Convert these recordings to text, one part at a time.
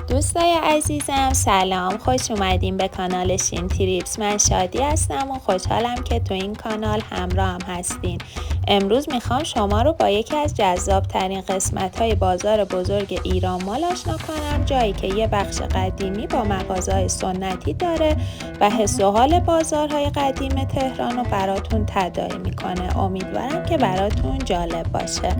دوستای عزیزم سلام، خوش اومدین به کانال شین تریپس. من شادی هستم و خوشحالم که تو این کانال همراه هم هستین. امروز میخوام شما رو با یکی از جذاب ترین قسمت های بازار بزرگ ایران مال آشنا کنم، جایی که یه بخش قدیمی با مغازه‌های سنتی داره و حس و حال بازارهای قدیم تهران رو براتون تداعی میکنه. امیدوارم که براتون جالب باشه.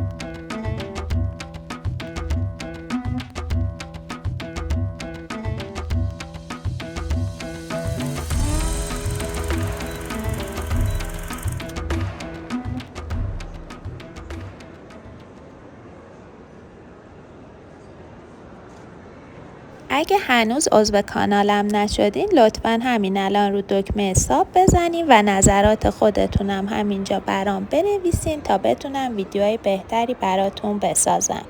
اگه هنوز عضو کانالم نشدین لطفاً همین الان رو دکمه حساب بزنین و نظرات خودتونم همینجا برام بنویسین تا بتونم ویدیوهای بهتری براتون بسازم.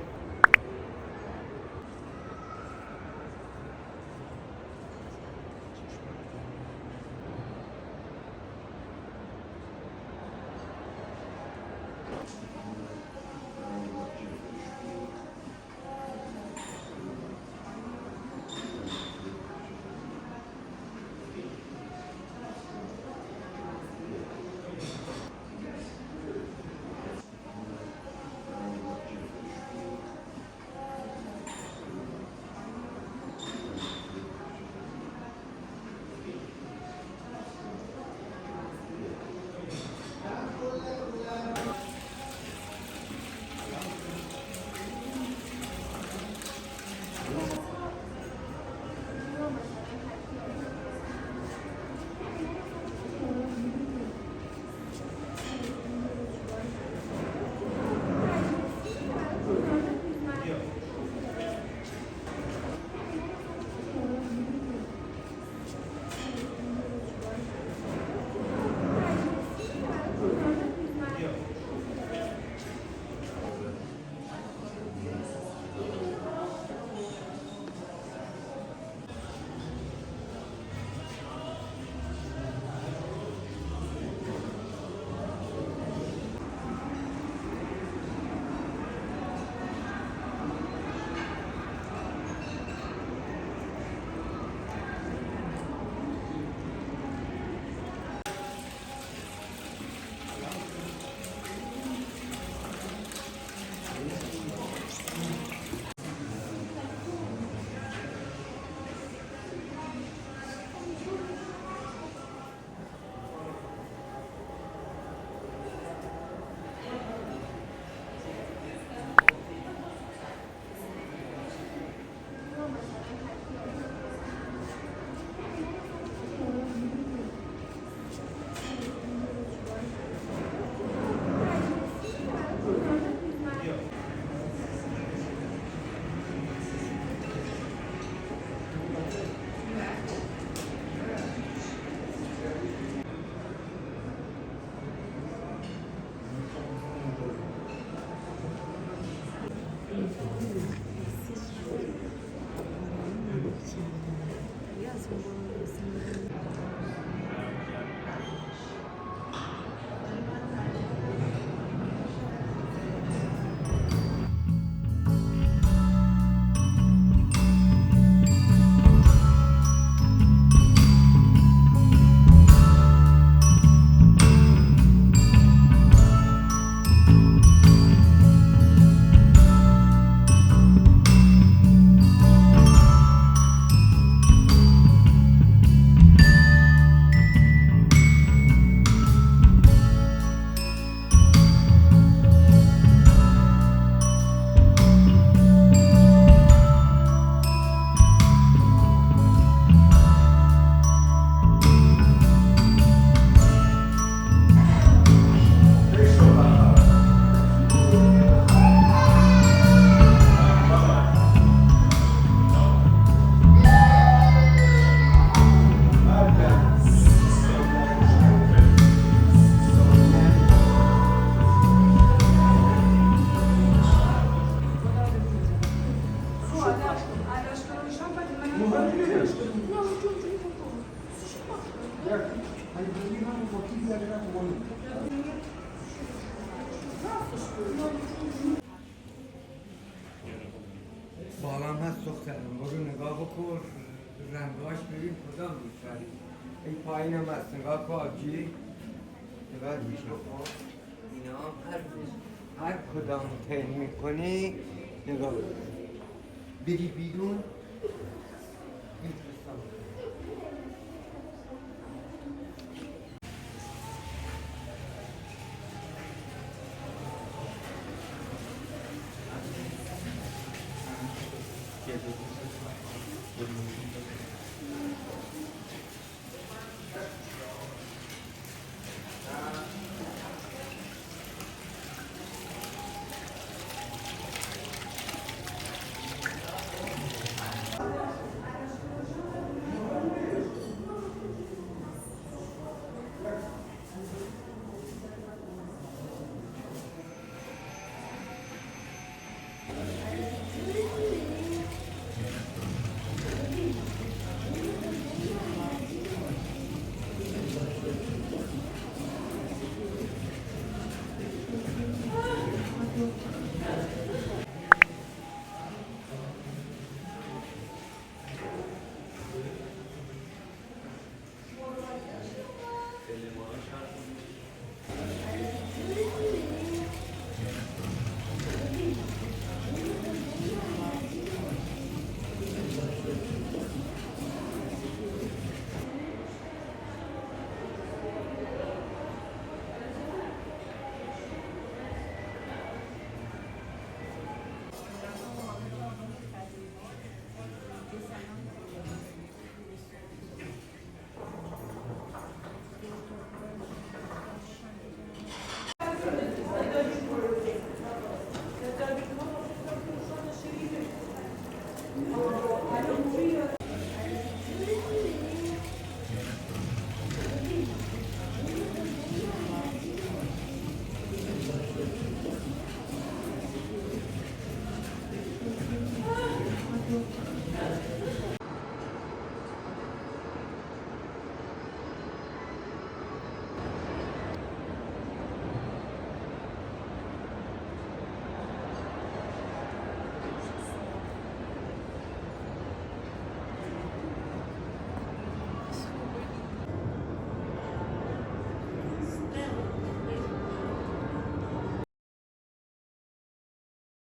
بکن رنگاش ببین کدام دوست. این پایین هم هست نگاه کن آبجی نگاه میشه اینا هر کدام تین میکنی نگاه بری بیرون این